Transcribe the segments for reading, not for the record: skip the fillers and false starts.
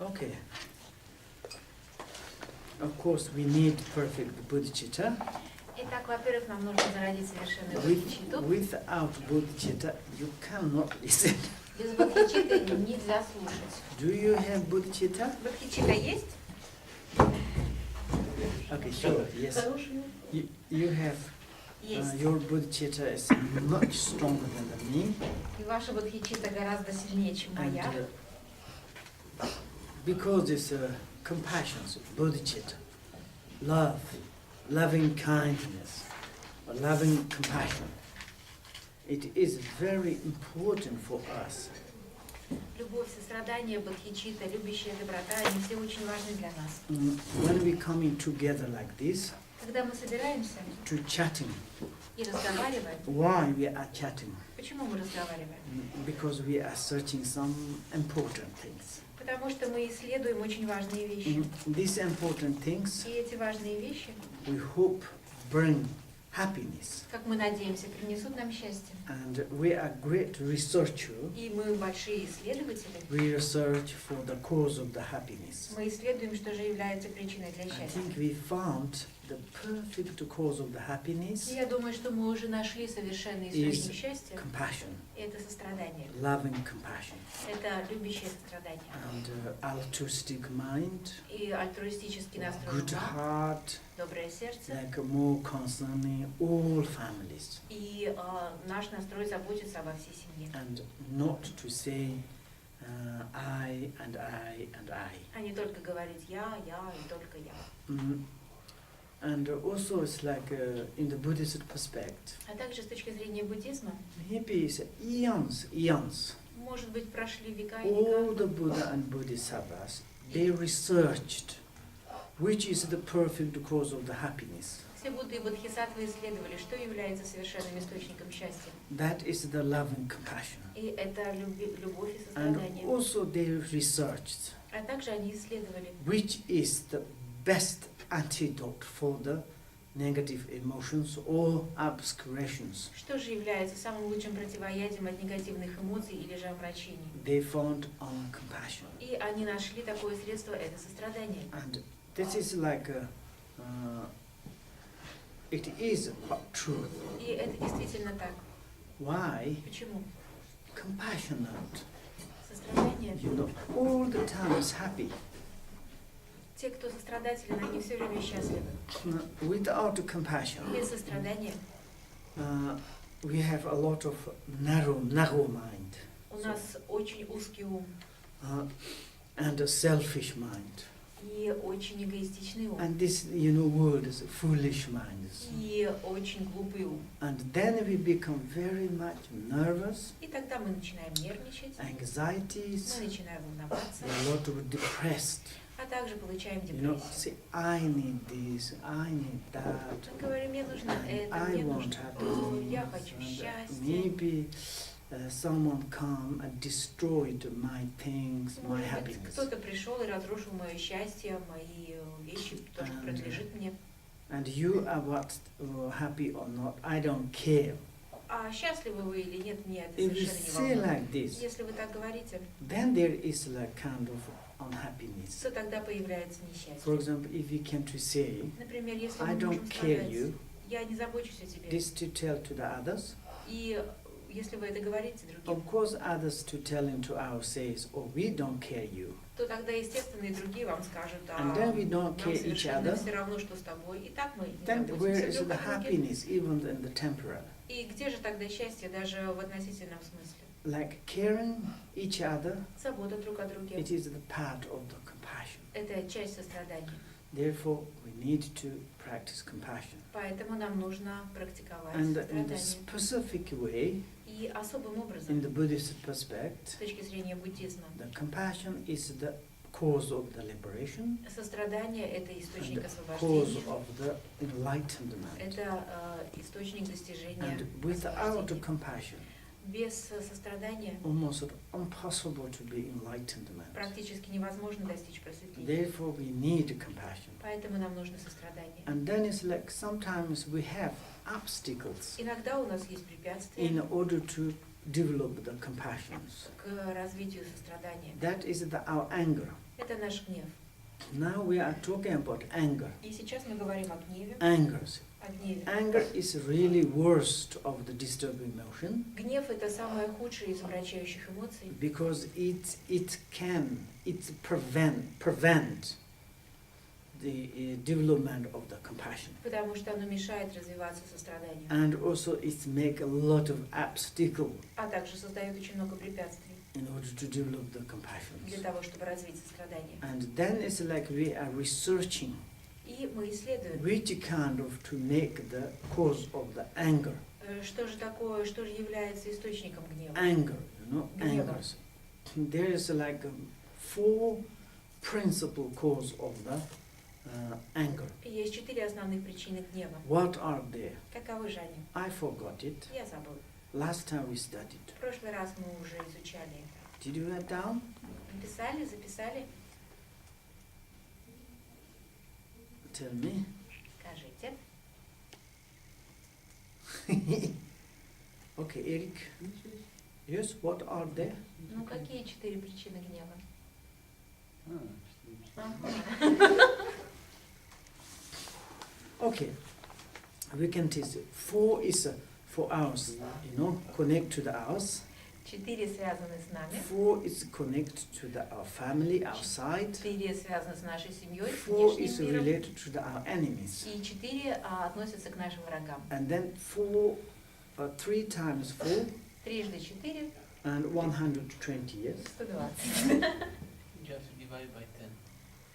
Okay. Of course, we need perfect bodhicitta. Итак, во-первых, нам нужно зародить совершенную бодхичитту. Without bodhicitta, you cannot listen. Без бодхичитты нельзя слушать. Do you have bodhicitta? Бодхичитта есть? Okay, sure. Yes. You have. Есть. Your bodhicitta is much stronger than me. И ваша бодхичитта гораздо сильнее, чем моя. Because it's compassion, so bodhicitta, love, loving kindness, or loving compassion. It is very important for us. Любовь, сострадание, бодхичитта, любящая доброта, они все очень важны для нас. When we coming together like this, Когда мы собираемся to chatting, и разговариваем, why we are chatting? почему мы разговариваем? Because we are searching some important things. Потому что мы исследуем очень важные вещи. These important things, И эти важные вещи, we hope, bring happiness. как мы надеемся, принесут нам счастье. And we are great researchers. И мы большие исследователи. We research for the cause of the happiness. Мы исследуем, что же является причиной для I счастья. think we found the perfect cause of the happiness И я думаю, что мы уже нашли совершенный источник счастья. compassion, Это сострадание. loving compassion, Это любящее сострадание. and altruistic mind, И альтруистически настроен good ум, heart, доброе сердце. like more concerning all families, И наш настрой заботится обо всей семье. and not to say I and I and I. А не только говорить я и только я. And also it's like in the Buddhist perspective, А также с точки зрения буддизма, maybe it's eons. может быть, прошли века и All века. the Buddha and Bodhisattvas, they researched which is the perfect cause of the happiness. Все Будды и Бодхисаттвы исследовали, что является совершенным источником счастья. That is the love and compassion. И это любовь и And сострадание. also they researched А также они исследовали, which is the best antidote for the negative emotions or obscurations. что же является самым лучшим противоядием от негативных эмоций или же омрачений. They found on compassion. И они нашли такое средство, это сострадание. And this is like it is quite true. И это действительно так. Why? Почему? Compassionate. Сострадание. You know, all the time is happy. Те, кто сострадателен, они все время счастливы. Without compassion, Без сострадания we have a lot of narrow mind. у нас очень узкий ум And a selfish mind. и очень эгоистичный ум. And this, word is foolish minds. И очень глупый ум. And then we become very much nervous, И тогда мы начинаем нервничать, anxieties, мы начинаем волноваться, a lot of depressed. а также получаем депрессию. Say, I need this, I need that. Мы говорим, мне нужно это, I мне want нужно то, я хочу happiness. счастья. Maybe someone come and destroyed my things, my Может быть, happiness. кто-то пришел и разрушил мое счастье, мои вещи, то, что принадлежит мне. And you are what happy or not, I don't care. А счастливы вы или нет, мне это If you совершенно не say волнует. like this, Если вы так говорите, then there is like kind of unhappiness. то тогда появляется For несчастье. example, if we came to say, Например, если I мы don't можем care сказать, you, я не забочусь о тебе, this to tell to the others. и если вы это говорите другим, Of course, others to telling to ourselves, oh, we don't care you. то тогда, естественно, и другие вам скажут, And then we don't нам care each совершенно other. все равно, что с тобой, и так мы не Then where заботимся is друг the о друге. happiness, even in the temporary? И где же тогда счастье, даже в относительном смысле? Like caring each other, Забота друг о друге. it is the part of the compassion. Это часть сострадания. Therefore, we need to practice compassion. Поэтому нам нужно практиковать And in the сострадание. specific way, И особым in образом, the Buddhist с perspective, точки зрения буддизма, the compassion is the cause of the liberation, сострадание – это and источник the cause освобождения, of the enlightenment. это источник достижения And without освобождения. compassion, Без сострадания almost impossible to be enlightenment. практически невозможно достичь просветления. Therefore, we need compassion. Поэтому нам нужно сострадание. And then it's like sometimes we have obstacles Иногда у нас есть препятствия, in order to develop the compassions. к развитию сострадания. That is our anger. Это наш гнев. Now we are talking about anger. И сейчас мы говорим о гневе. Angers. О гневе. Anger is really worst of the disturbing emotion Гнев — это самое худшее из омрачающих эмоций, because it prevent the development of the compassion, потому что оно мешает развиваться состраданию, and also it make a lot of obstacle а также создает очень много препятствий in order to develop the для compassion. того, чтобы развить сострадание. And then it's like we are researching И мы исследуем, which kind of to make the cause of the anger. что же такое, что же является источником гнева. Anger, Гнева. angers. There is like 4 principal cause of the anger. И есть 4 основных причины гнева. What are they? Каковы же они? I forgot it. Я забыл. Last time we studied. В прошлый раз мы уже изучали это. Did you write down? Написали, записали? Tell me. Скажите. Okay, Eric. Yes, what are they? Ну, какие 4 причины гнева? Okay, we can test it. 4 is for ours, connect to the ours. 4 связаны с нами. 4 is connect to our family, outside. 4 связаны с нашей семьей, с 4 is внешним миром. related to our enemies. И 4 относятся к нашим врагам. And then 3 times 4 Трижды 4 and 120 years. 120. You have to divide by 10.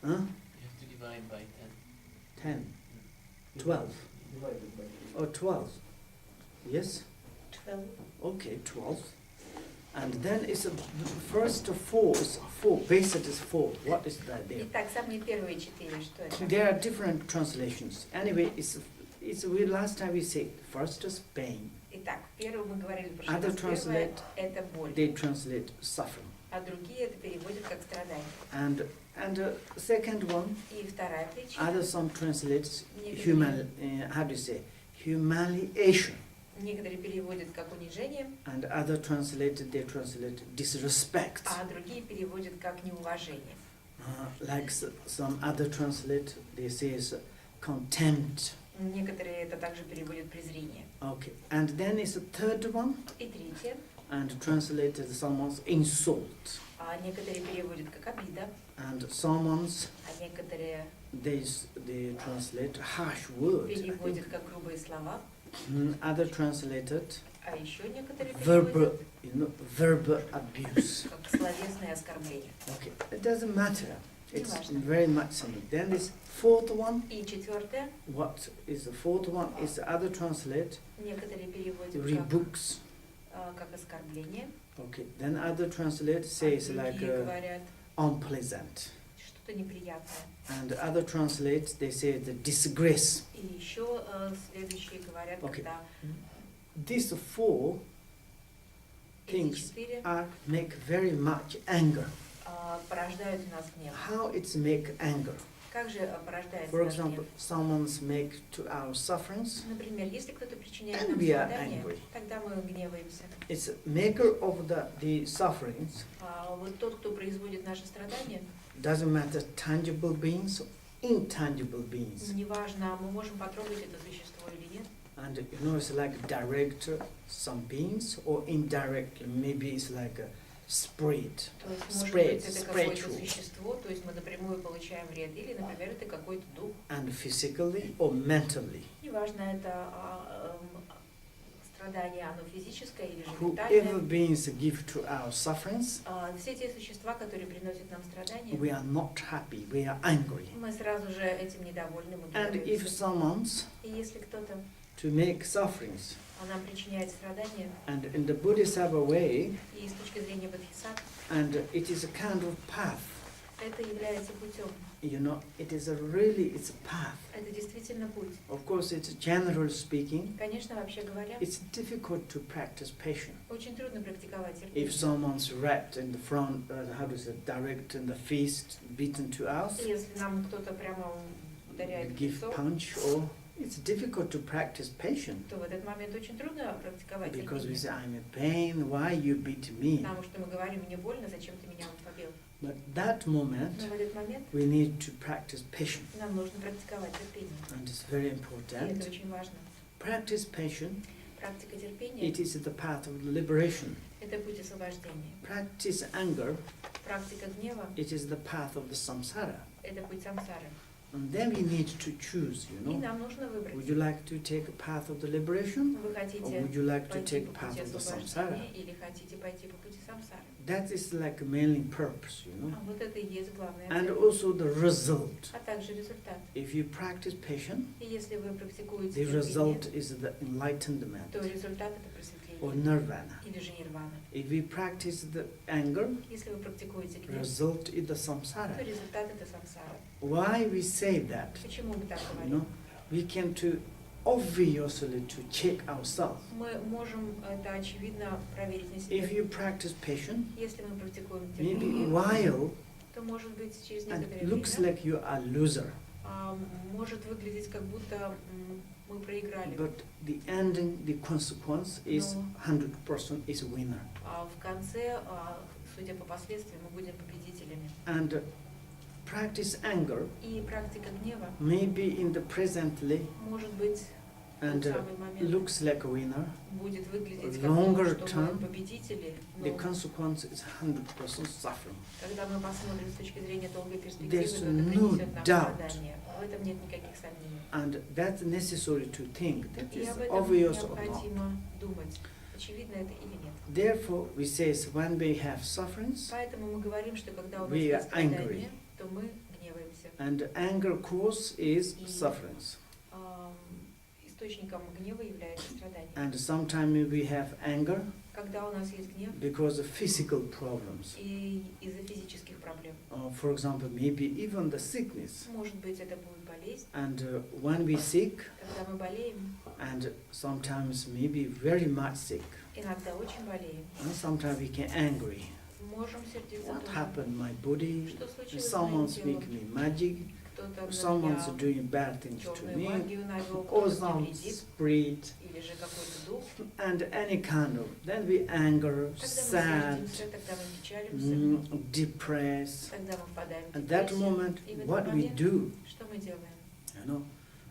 Huh? You have to divide by 10. 10, 12, or 12. Yes? 12. Okay, 12. And then it's the first 4 is 4. Base it is 4. What is that there? Итак, самые первые 4, что это? There are different translations. Anyway, last time we said first is pain. Итак, первое мы говорили про Other что первое translate- это боль, They translate suffering. а другие это переводят как страдание. And the second one, И вторая причина, other some translates некоторые, how do you say, humiliation. некоторые переводят как унижение, And other they translate disrespect. а другие переводят как неуважение. Like some other translate, they say is contempt. Некоторые это также переводят презрение. Okay, and then is the third one, И третье, and translated someone's insult. а некоторые переводят как обида, And someone's, а некоторые they translate harsh words. I переводят think. как грубые слова, Other translated а еще некоторые verbal, переводят verbal abuse. как словесное оскорбление. Okay, it doesn't matter. It's Неважно. very much something. Then this fourth one. И четвертое, What is the fourth one? Is the other translate некоторые переводят rebukes. как оскорбление, Okay, then other translate а says like другие говорят unpleasant. что-то неприятное. And other translate they say the disgrace. И еще следующие говорят, Okay. когда These 4 эти things 4 make very much anger. порождают у нас гнев. How it's make anger? Как же порождается For наш example, гнев? someone's make to our sufferings. Например, если кто-то причиняет And нам we are страдания, angry. тогда мы гневаемся. It's maker of the sufferings. А вот тот, кто производит наши страдания, Doesn't matter tangible beings or intangible beings. неважно, мы можем потрогать это существо или нет. And it's like direct some beings or indirectly maybe it's like a spread. То есть, может Spread, быть, это какое-то spiritual. существо, то есть мы напрямую получаем вред, или, например, это какой-то дух. And physically or mentally. Неважно, это страдание, оно физическое или же Whoever ментальное. beings give to our sufferings, Все те существа, которые приносят нам страдания, we are not happy, we are angry. мы сразу же этим недовольны, мы And if гневаемся. someone's И если кто-то to make sufferings, нам причиняет страдания, and in the Bodhisattva way, и с точки зрения бодхисаттвы, and it is a kind of path, это является путем. it is it's a path. Это действительно путь. Of course, it's generally speaking, Конечно, вообще говоря, it's difficult to practice patience. очень трудно практиковать If терпение. someone's wrapped in the front, direct in the fist, beaten to us, Если нам кто-то прямо ударяет в give лицо, punch or it's difficult to practice patience то в этот момент очень трудно практиковать because we терпение. say, I'm in pain, why you beat me? Потому что мы говорим, мне больно, зачем ты меня вот побил? But that moment, Но в этот момент we need to practice patience, нам нужно практиковать терпение. and it's very И это important. очень важно. Practice patience, Практика терпения it is the path of liberation. – это путь освобождения. Practice anger, Практика гнева it is the path of the samsara. – это путь самсары. And then we need to choose, И нам нужно Would выбрать. you like to take a path of the liberation, Вы or хотите would you like to пойти take по path пути of the samsara? освобождения или хотите пойти по пути самсары? That is like mainly purpose, А вот это и есть главная and цель. also the result. А также результат. If you practice patience, И если вы практикуете the терпение, result is the enlightenment то результат – это or просветление nirvana. или же нирвана. If we practice the anger, Если вы практикуете гнев, result is the то samsara. результат – это самсара. Why we say that? Почему мы так говорим? We can to obviously to check ourselves. Мы можем это очевидно проверить на If себе. you practice patience, Если мы практикуем maybe терпение, while то может быть через and некоторое looks время like you are loser, может выглядеть как будто мы проиграли. but the ending, the consequence is No. 100% is winner. А в конце, судя по последствиям, мы будем победителями. And practice anger, И практика гнева maybe in the presently, может быть в and тот самый момент looks like a winner. будет выглядеть как Longer то, что мы term, победители, The но consequence is 100% suffering. когда мы посмотрим с точки зрения долгой перспективы, There's то это no принесет нам doubt. страдания. В этом нет никаких сомнений. And that's necessary to think that И is об этом obvious or not. необходимо думать. Очевидно это или нет. Therefore, we say when we have sufferings, Поэтому мы говорим, что когда у нас We есть are angry. страдания, то мы гневаемся. and anger cause is И- sufferings. Источником гнева является страдание. And sometimes we have anger Когда у нас есть гнев because of physical problems. и из-за физических проблем, For example, maybe even the sickness. может быть, это будет болезнь. And when we sick, Когда мы болеем, and sometimes maybe very much sick, иногда очень болеем, and sometimes we get angry. можем сердиться What тоже. happened my body? Что случилось с моим Someone's телом? making me magic. Кто-то на Someone's меня doing bad things to черную me. магию навел, Or кто-то some мне вредит, spirit. или же какой-то дух. And any kind of. Then we anger, Тогда мы sad, сердимся, тогда мы печалимся, depressed. тогда мы впадаем в At that депрессию. moment, И в этот what we момент do, что мы делаем?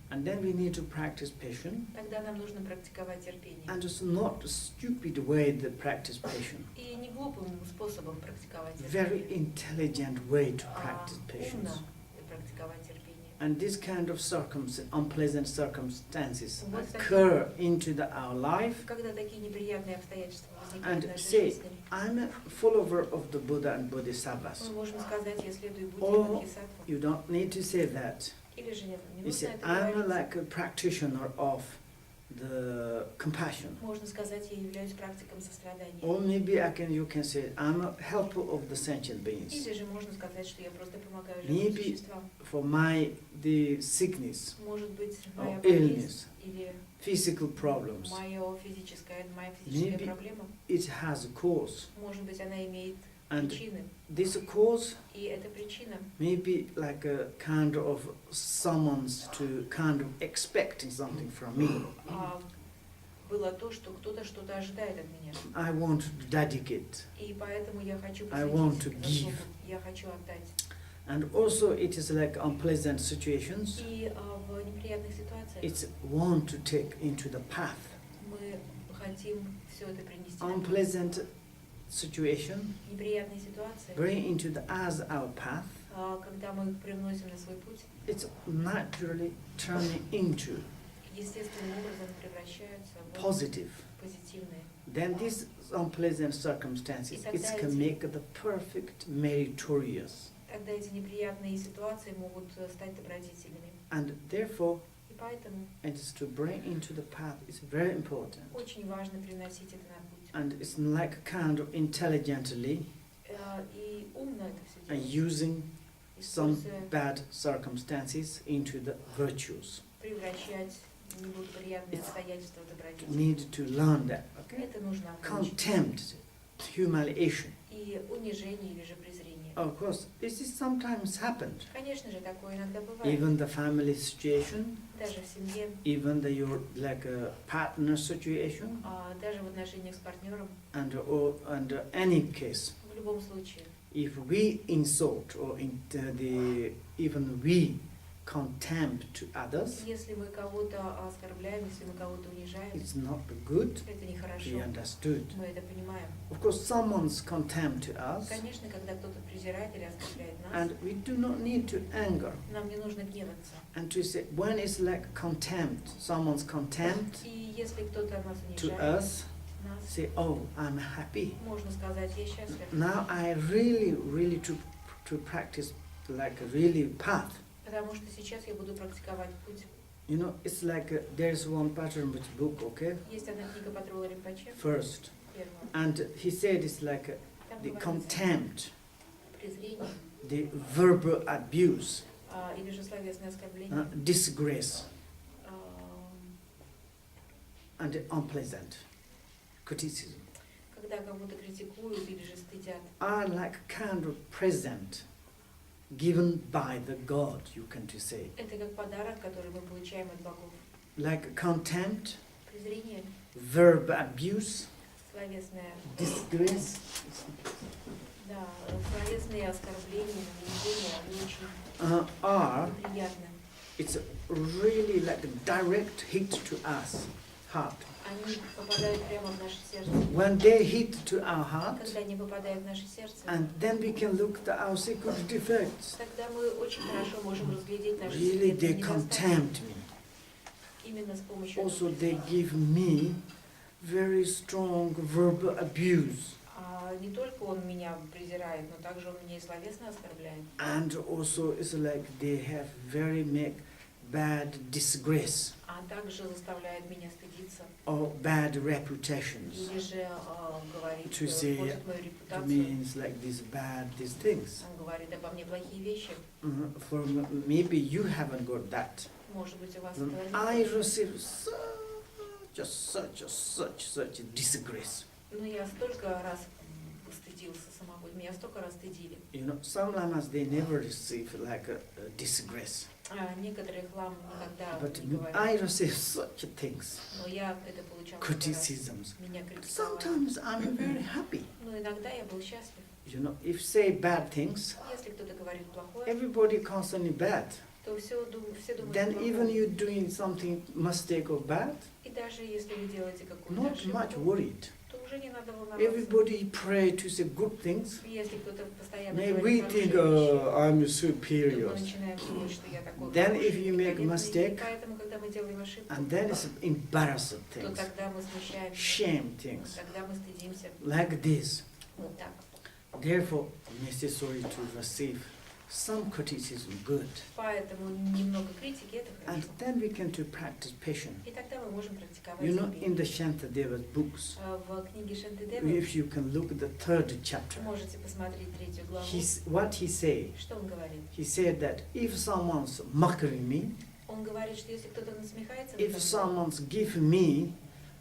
And then we need to practice patience. Тогда нам нужно практиковать терпение. And it's not a stupid way to practice patience. И не глупым способом практиковать Very терпение, intelligent way to а practice patience. умно практиковать терпение. And this kind of unpleasant circumstances Вот occur into our life. Когда такие неприятные обстоятельства возникают в And нашей say, жизни, I'm a follower of the Buddha and Bodhisattvas. мы можем сказать, я следую Будде Or и Бодхисаттвам. you don't need to say that. Или же нет, не You нужно say, это I'm говорить. like a practitioner of the compassion. Можно сказать, я являюсь практиком сострадания. Or maybe you can say, I'm a helper of the sentient beings. Или же можно сказать, что я просто помогаю Maybe живым существам. For the sickness, Может быть, or моя болезнь illness, или physical problems, моя физическая Maybe- проблема, it has a cause. может быть, она имеет And причины. this cause И эта причина may be like a kind of summons to kind of expecting something from me. Было то, что кто-то что-то ожидает от меня. I want to dedicate. И поэтому я хочу I want посвятить to это give. Богу. Я хочу отдать. And also it is like unpleasant situations. И в неприятных ситуациях It's want to take into the path. мы хотим все это принести. на путь. Unpleasant situation, Неприятные ситуации, bring into as our path. когда мы их привносим на свой путь, It's naturally turning into естественным образом превращаются в positive. позитивные. Then these unpleasant circumstances, it can make the perfect meritorious. Тогда эти неприятные ситуации могут стать добродетельными. And therefore, И поэтому it is to bring into the path is very important. очень важно приносить это на путь. And it's like kind of intelligently И умно это все and делать, using some используя, bad circumstances into the virtues. превращать неблагоприятные It's обстоятельства в добродетель. Need to learn that. Okay? Это нужно выучить. Contempt, humiliation. И унижение или же презрение. of course, this is sometimes happened. Конечно же, такое иногда бывает. Even the family situation, Даже в семье, even your like a partner situation, даже в отношениях с партнером, and or under any case, в любом случае. if we insult or even we contempt to others, Если мы кого-то оскорбляем, если мы кого-то унижаем, it's not good. это We нехорошо. understood. Мы это понимаем. Of course, someone's contempt to us, Конечно, когда кто-то презирает или оскорбляет нас, and we do not need to anger. нам не нужно гневаться. And to say when it's like contempt, someone's contempt И если кто-то нас to унижает, us, нас, say, "Oh, I'm happy." можно сказать, я счастлив. Now I really to practice like a really path. Потому что сейчас я буду практиковать путь. You know, it's like there's one Patrul Rinpoche book, okay? Есть одна книга Патрула Ринпоче, First, первая. and he said it's like Там the говорится contempt, презрение the verbal abuse, или же словесное оскорбление, disgrace, а, and unpleasant criticism когда кого-то критикуют или же стыдят. are like kind of present given by the God, you can to say. Это как подарок, который мы получаем от богов. Like contempt, Презрение, verbal abuse, словесное, disgrace, да, словесные оскорбления, унижения, они очень are, неприятны. it's really like a direct hit to us, heart. Они попадают прямо в наше сердце. When they hit to our heart, Когда они попадают в наше сердце, and then we can look at our secret defects. тогда мы очень хорошо можем разглядеть наши Really, секретные they недостатки. contempt me. Именно с помощью Also, этого. they give me very strong verbal abuse. Не только он меня презирает, но также он меня и словесно оскорбляет. And also, it's like they have very make bad disgrace А также заставляет меня стыдиться. or bad reputations. Или же говорит, To say, портит мою It репутацию. means like these things. Он говорит обо мне плохие вещи. For maybe you haven't got that. Может быть, у вас Then этого I нет. receive such disgrace. Но я столько раз стыдился самого, меня столько раз стыдили. You know, some lamas they never receive like a disgrace, Некоторые хлам никогда but не говорят. I receive such things, Но я это получала много раз. criticisms. Меня критиковали. Sometimes I'm very happy. Но иногда я был счастлив. You know, if say bad things, Если кто-то говорит плохое, everybody constantly bad. то все думают Then плохое. even you doing something mistake or bad, И даже если вы делаете какую-то not much ошибку, worried. то уже не надо волноваться. Everybody pray to say good things. Если кто-то постоянно May we говорит think, хорошие вещи, I'm то superior. мы начинаем думать, что я такой Then хороший, if you make великолепный. mistake, И поэтому, когда мы делаем ошибку, And then it's embarrassing то things, тогда мы смущаемся, shame things, тогда мы стыдимся. like this. Вот так. Therefore, necessary to receive some criticism, good. Поэтому немного критики это And хорошо. then we can to practice patience. И тогда мы можем практиковать You know, in терпение. the Shantadeva's books, В книге Шантидевы if you can look at the third chapter, можете посмотреть 3 главу. what he say? Что он говорит? He said that if someone's mocking me, Он говорит, что если кто-то насмехается надо if мной, someone's give me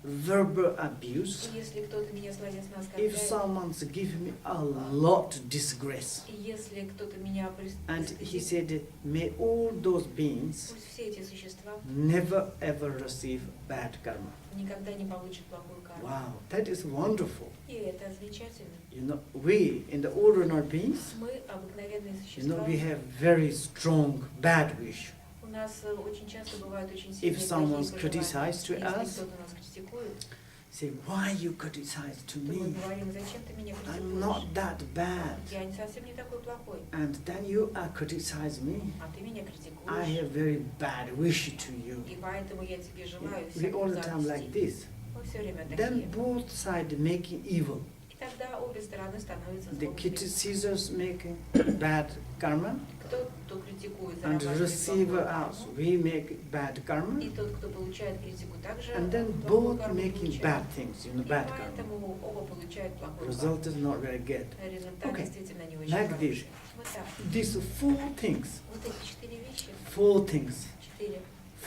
verbal abuse, если кто-то меня словесно if оскорбляет, someone's give me a lot disgrace, и если кто-то меня and he пристыдит, said, may all those beings пусть все эти существа never ever receive bad karma. никогда не получат плохую карму. Wow, that is wonderful. И это замечательно. You know, we in the ordinary beings, Мы обыкновенные you know, существа. we have very strong bad wish. У нас очень часто бывают очень сильные If плохие someone's пожелания. criticized to Если us, кто-то нас критикует, say, why you criticize to то мы me? говорим, зачем ты меня I'm критикуешь? not that bad. Я совсем не такой плохой, And then you are criticize me. а ты меня I критикуешь. have very bad wish to you. И поэтому я тебе желаю We all всяких the time like гадостей. this. Мы все время Then такие. both sides making evil. И тогда обе стороны становятся The злобными. criticizers making bad karma, Кто критикует, and зарабатывает receiver плохую us, карму. we make bad karma. И тот, кто получает критику, также And then плохую both карму making получает. bad things, you know, И bad karma. поэтому оба получают плохую Result карму. is not very good. Результат Okay. действительно не очень Like хороший. this. Вот так. These four things, Вот эти 4 вещи, four things,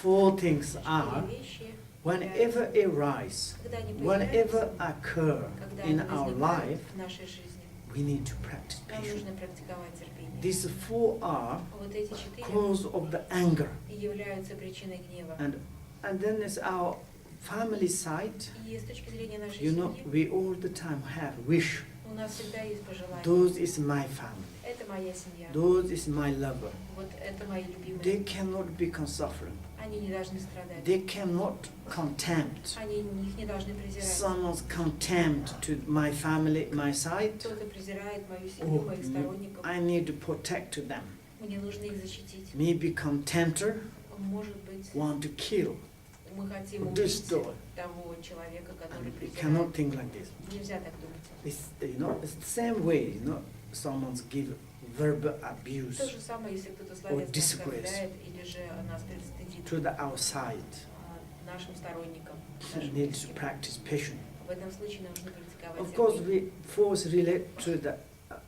4 are вещи, whenever arise, когда они whenever появляются, occur когда in они our возникают life, в нашей жизни, we need to practice Нам patience. нужно практиковать терпение. These four are Вот эти 4 cause of the anger. являются причиной гнева. And then is our family side. И с точки зрения нашей You know, семьи, we all the time have wish. у нас всегда есть пожелания. Those is my family. Это моя семья. Those is my lover. Вот это мои любимые. They cannot become suffering. Они не должны страдать. They cannot contempt. Они их не должны презирать. Someone's contempt to my family, my side. Кто-то презирает мою семью, моих сторонников. I need to protect them. Мне нужно их защитить. Maybe contemptor Может быть, want to kill, мы хотим убить destroy. того человека, который We cannot презирает. think like this. Нельзя так думать. It's the same way, someone's give verbal abuse То же самое, если кто-то словесно disgrace. оскорбляет или же нас предстыдит to the outside. нашим сторонникам. We need to practice patience. В этом случае нам нужно практиковать Of course, терпение. fourth relate to the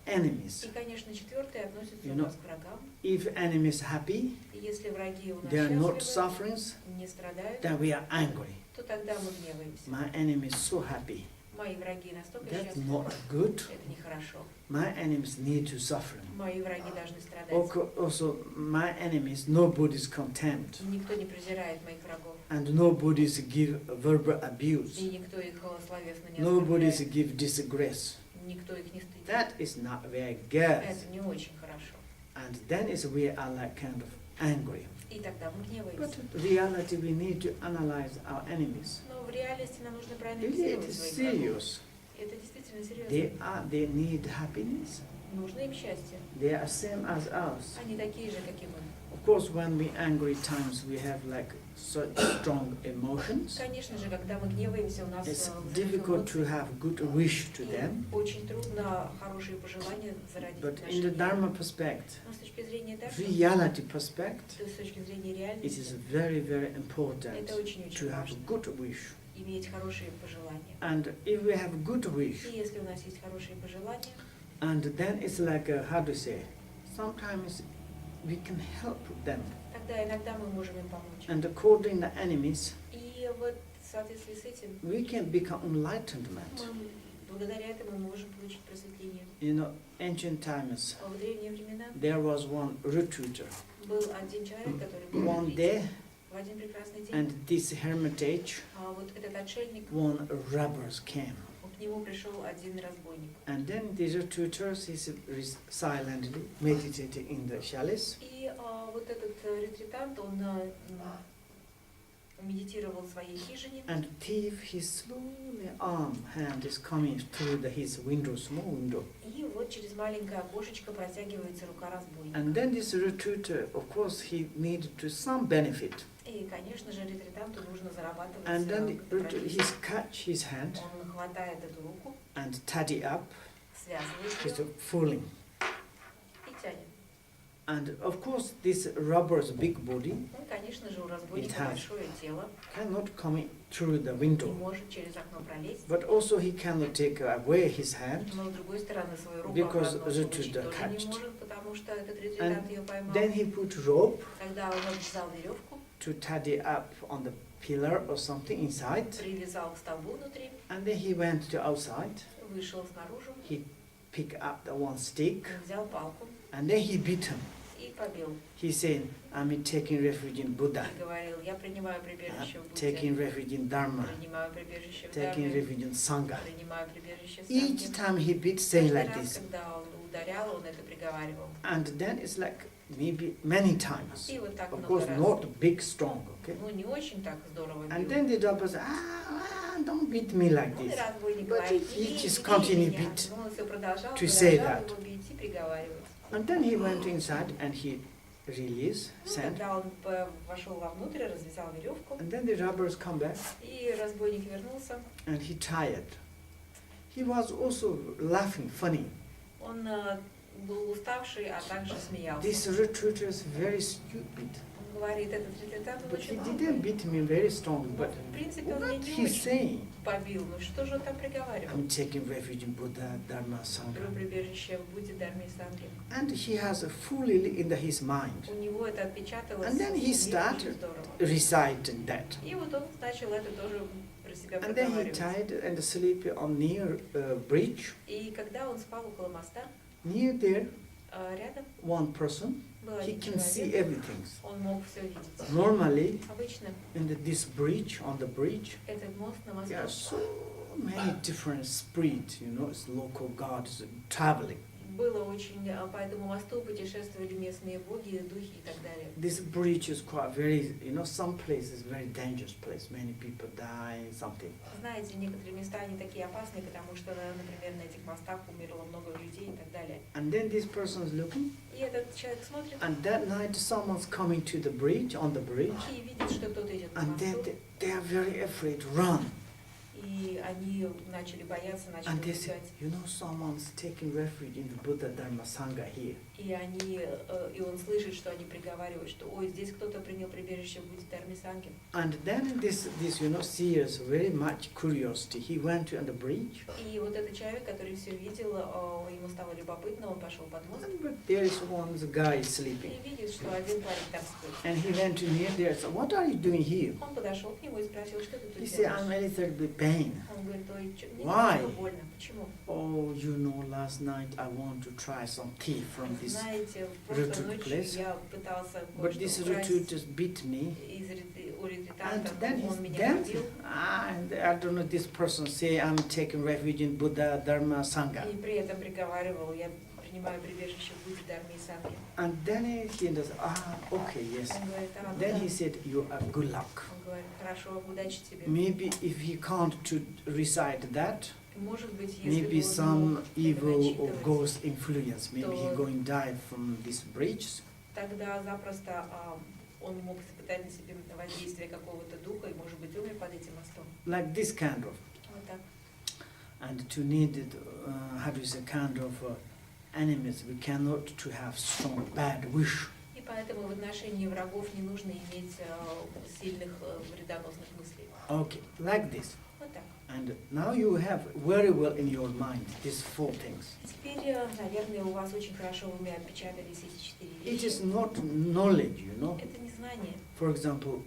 enemies. И, конечно, четвертое относится You у know, нас к врагам. If enemies happy, И если враги у нас they are not счастливы, suffering, не страдают, then we are angry. то тогда мы гневаемся. My enemy is so happy. Мои враги настолько That's счастливы. not good. Это нехорошо. My enemies need to suffer. Мои враги должны страдать. Also, my enemies, nobody's contempt. Никто не презирает моих врагов. And nobody's give verbal abuse. И никто их словесно не Nobody's оскорбляет. give disgrace. Никто их не стыдит. That is not very good. Это не очень хорошо. And then is we are like kind of angry. И тогда мы But гневаемся. in reality, we need to analyze our enemies. Но в реальности нам нужно Really, it проанализировать is своих врагов. serious. Это действительно серьезно. They need happiness. Нужно им счастье. They are same as us. Они такие же, как и мы. Of course, when we angry times, we have like such strong emotions. Конечно же, когда мы гневаемся, у нас It's взрыв difficult to эмоций. have good wish to И them. очень трудно хорошие пожелания зародить But в in нашей the вере. Dharma perspective, Но с точки зрения Дharma, reality perspective, то есть с точки зрения it реальности, is very, very important это очень-очень to have важно. good wish. Иметь хорошие пожелания. And if we have good wish, И если у нас есть хорошие пожелания, and then it's like, how to say, sometimes we can help them. тогда иногда мы можем им помочь. And according to enemies, И вот в соответствии с этим we can become enlightenment. мы благодаря этому можем получить просветление. You know, ancient times, А в древние времена there was one retreater. был один человек, который был One в day, в один прекрасный день. and this hermitage, А вот этот отшельник, one robbers came. к нему пришел один разбойник. And then the retreater is silently meditating in the chalice. И вот этот ретритант, он медитировал в своей хижине. And thief, his slowly hand is coming through his window, small window. И вот через маленькое окошечко протягивается рука разбойника. And then this retreater, of course, he needed to some benefit. И, конечно же, ретританту нужно зарабатывать And then профессию. he catch his hand Он хватает эту руку, and tidy up, связывает he's ее fooling. и тянет. And of course, this robber's big body Ну, конечно же, у разбойника has- большое тело, cannot come through the не window. может через окно пролезть. But also he cannot take away his hand. Но, с другой стороны, свою руку Because обратно the получить retreater тоже не catched. может, потому что этот ретритант ее поймал. Then he put rope Тогда он обвязал веревку, to tidy up on the pillar or something inside. привязал к столбу внутри, And then he went to outside. вышел снаружи, He picked up the one stick взял палку and then he beat him. и побил. He said, I'm taking refuge in Buddha. И говорил: я принимаю I'm прибежище в taking Будде, refuge in Dharma. принимаю прибежище в Taking Дharме, refuge in Sangha. принимаю прибежище в Each Санге. time he beat, saying Каждый like раз, this. когда он ударял, он это приговаривал. And then it's like maybe many times. И вот так Of много course, раз. not big, strong, okay? Ну, не очень так здорово And бил. then the robber said, don't beat me like Ну, и this. разбойник But говорит: he не бей, just не бей continued меня. beat Но он все продолжал, to say продолжал that. его бить и приговаривать. And then he went inside and he released, Ну, sand. когда он вошел вовнутрь, развязал веревку, And then the robbers come back и разбойник вернулся. and he tired. He was also laughing, funny. Он был уставший, а также смеялся. This retreater is very stupid. Он говорит: этот ретритант But he очень didn't beat me very strong. But в принципе, он меня what не he's очень saying? побил. Ну что же он там приговаривал? I'm taking refuge in Buddha, Dharma, Про Sangha. прибежище в Будде, Дharме и Санге. And he has a fully in his mind У него это отпечаталось. And then he в уме очень started здорово. reciting that. И вот он начал это тоже про себя And then he проговаривать. tied and sleep on near bridge. И когда он спал около моста, Near there, рядом one person, был he один can see человек, everything. он мог все видеть. Normally, Обычно in this bridge, on the bridge, этот мост на there are мосту so many different spirits, it's local gods traveling. было очень, по этому мосту путешествовали местные боги, духи и так далее. This bridge is quite very, some places very dangerous place. Many people die, something. Знаете, некоторые места, они такие опасные, потому что, например, на этих мостах умерло много людей и так далее. And then this person is looking, И этот человек смотрит and that night someone's coming to the bridge, on the bridge, и видит, что кто-то идет по and then мосту, they are very afraid, run. и они начали бояться, начали And they say, убегать. someone's taking refuge in the Buddha Dharma Sangha here. И он слышит, что они приговаривают, что ой, здесь кто-то принял прибежище в Будде Дharma Санге. And then this seers very much curiosity. He went to the bridge. И вот этот человек, который все видел, ему стало любопытно, он пошел под мост But there is one guy sleeping. и видит, что один парень там спит. And he went to near there. So what are you doing here? Он подошел к нему и спросил, что ты тут He said, делаешь? I'm a little bit pain. Он говорит, ой, мне Why? немного больно. Почему? Oh, last night I want to try some tea from this Знаете, в прошлой retreat ночью place. я пытался But this кое-что retreat украсть just beat me. у And ретретанта, then он меня then побил. I don't know, this person say I'm taking refuge in Buddha Dharma Sangha. И при этом приговаривал, я принимаю прибежище в Будде Дharma и Санге. And then he does, okay, yes. Он говорит, ну Then да. he said, you are good luck. Он говорит, хорошо, удачи тебе. Maybe if he can't to recite that, Может быть, если maybe бы он some мог это evil or начитывать, ghost influence, maybe he то- going die from this bridge. тогда запросто он мог испытать на себе воздействие какого-то духа и, может быть, умер под этим мостом. Like this kind of. Вот так. And to need it, how do you say, kind of enemies, we cannot to have strong bad wish. И поэтому в отношении врагов не нужно иметь сильных вредоносных мыслей. Okay, like this. Вот так. And now you have very well in your mind these four things. Теперь, наверное, у вас очень хорошо в уме отпечатались эти четыре It вещи. is not knowledge, Это не знание. For example,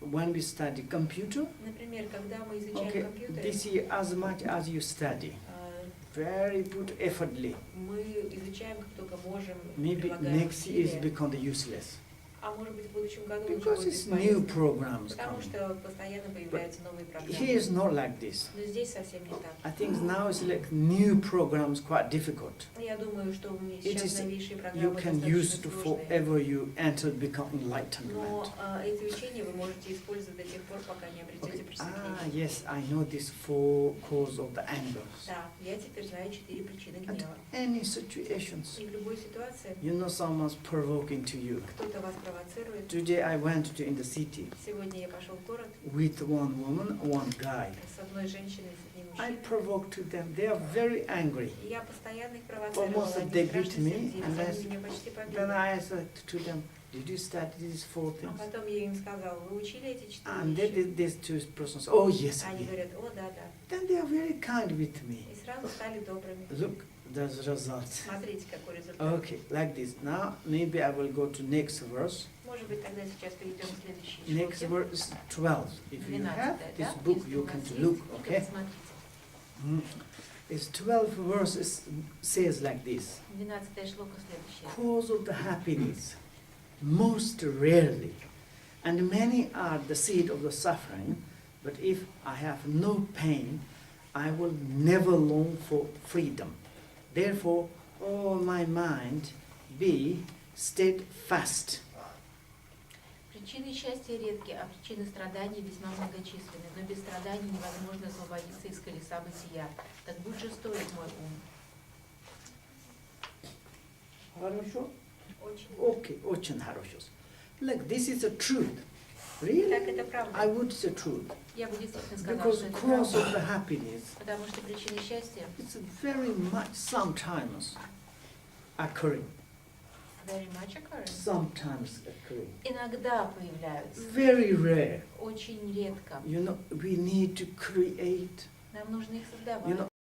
when we study computer, Например, когда мы изучаем okay, компьютеры, this year as much as you study, very good effortly, мы изучаем как только можем, maybe прилагаем next year is усилия. become useless. А может быть, в будущем году уже Because будет it's бесполезно. new programs Потому coming. что постоянно появляются новые Here программы. is not like this. Но здесь совсем не так. I think now it's like new programs quite difficult. Я думаю, что у меня It сейчас is новейшие you программы can use достаточно to сложные. forever you enter become enlightenment. Но эти учения вы можете использовать до тех пор, пока не обретете Okay. просветление. Yes, I know this four cause of the angers. Да, я теперь знаю 4 причины And гнева. any situations, И в любой ситуации someone's provoking to you. кто-то вас провоцирует. Today I went to in the city Сегодня я пошел в город with one woman, one guy. с одной женщиной, с одним I мужчиной. provoked to them. They are very angry. И я постоянно их провоцировала, Almost они they страшно beat me, сердились, and они меня почти побили. Then I said to them, did you study these four А things? потом я им сказала, вы учили эти 4 And they вещи? did these two persons. Oh yes, I Они did. говорят, о, да, да. Then they are very kind with me. И сразу стали добрыми. Look, there's results. Смотрите, какой результат. Okay, like this. Now maybe I will go to next verse. Может быть, тогда сейчас перейдем к следующей Next шлоке. verse is 12. If you have 12, this да? book, Если you у can вас to есть, look. то Okay. посмотрите. It's 12 verses says like this. 12-я шлока следующая. Cause of the happiness, most rarely, and many are the seed of the suffering. But if I have no pain, I will never long for freedom. Therefore, oh my mind, be steadfast. Причины счастья редки, а причины страданий весьма многочисленны. Но без страданий невозможно освободиться из колеса бытия. Так будь же стоит мой ум. Хорошо? Очень. Okay, очень хорошо. Look, this is the truth. Really? Так это правда. I would say truth. Я бы действительно сказала, Because что это cause of правда. the happiness, Потому что причины счастья it's very much sometimes occurring. very much occurring. Sometimes occurring. Иногда появляются. Very rare. Очень редко. We need to create. Нам нужно их создавать.